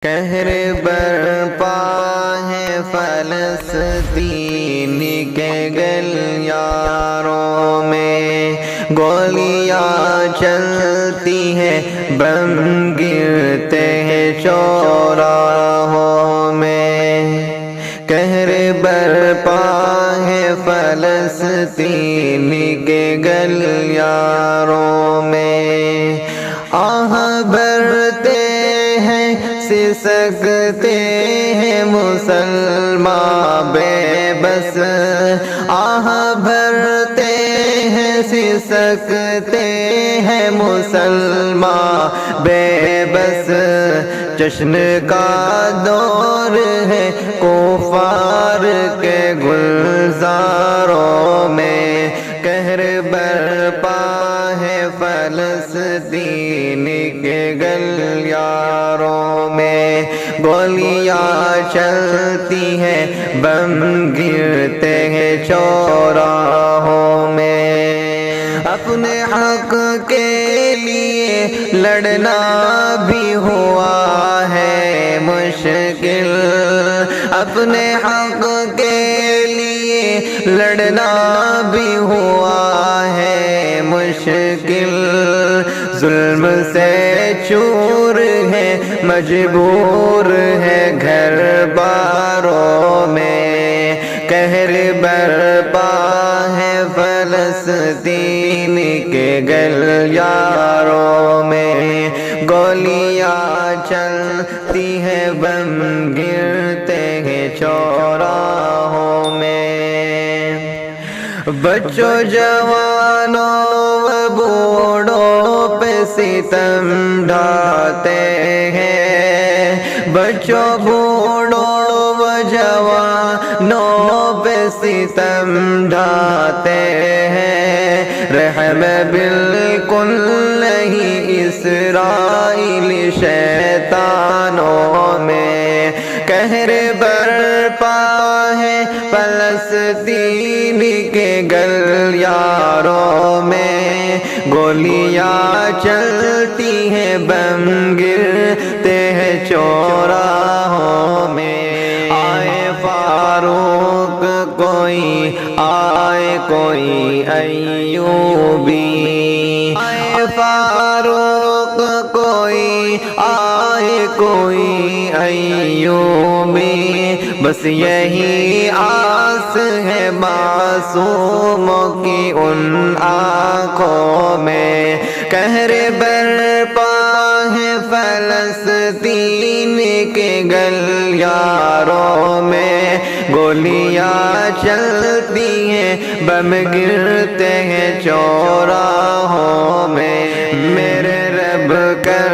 قہر برپا ہے فلسطین کے گلیاروں میں، گولیاں چلتی ہیں، بم گرتے ہیں چوراہوں میں۔ قہر برپا ہے فلسطین کے گلیاروں میں، آہ بھرتے ہیں، سسکتے ہیں مسلمان بے بس، آہ بھرتے ہیں، سسکتے ہیں مسلمان بے بس۔ جشن کا دور ہے کفار کے گلزاروں میں، قہر برپا ہے فلسطین کے گلیاروں میں، گولیاں چلتی ہیں، بم گرتے ہیں چوراہوں میں۔ اپنے حق کے لیے لڑنا بھی ہوا ہے مشکل، اپنے حق کے لیے لڑنا بھی ہوا ہے مشکل، ظلم سے چور ہے، مجبور ہے گھر باروں میں، قہر برپا ہے فلسطین کے گلیاروں میں، گولیاں چلتی ہیں، بم گرتے ہیں چوراہوں میں۔ بچوں جوانوں و بوڑھوں پہ ستم ڈھاتے ہیں، بچوں بوڑھوں و جوانوں پہ ستم ڈھاتے ہیں، رحم بالکل نہیں اسرائیلی شیطانوں میں، قہر برپا ہے فلسطین کے گلیاروں میں، گولیاں چلتی ہیں، بم گرتے ہیں چوراہوں میں۔ آئے فاروق کوئی، آئے کوئی ایوبی، آئے فاروق کوئی، آئے کوئی ایوبی، بس یہی آس ہے معصوموں کی ان آنکھوں میں، قہر برپا ہے فلسطین کے گلیاروں میں، گولیاں چلتی ہیں، بم گرتے ہیں چوراہوں میں۔ میرے رب کر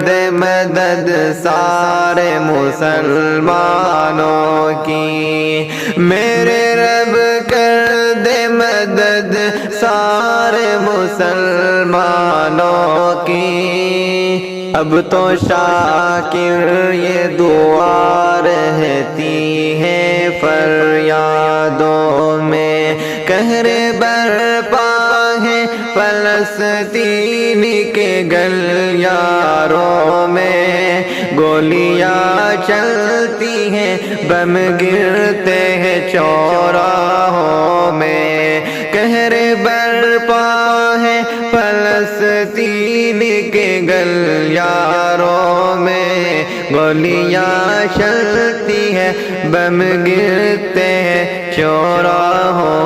دے مدد سارے مسلمانوں کی، میرے رب کر دے مدد سارے مسلمانوں کی۔ اب تو شاکر یہ دعا رہتی ہے فریادوں میں، قہر برپا ہے فلسطین کے گلیاروں میں، گولیاں چلتی ہیں، بم گرتے ہیں چوراہوں میں، قہر برپا ہے فلسطین کے گلیاروں میں، گولیاں چلتی ہیں، بم گرتے ہیں چوراہوں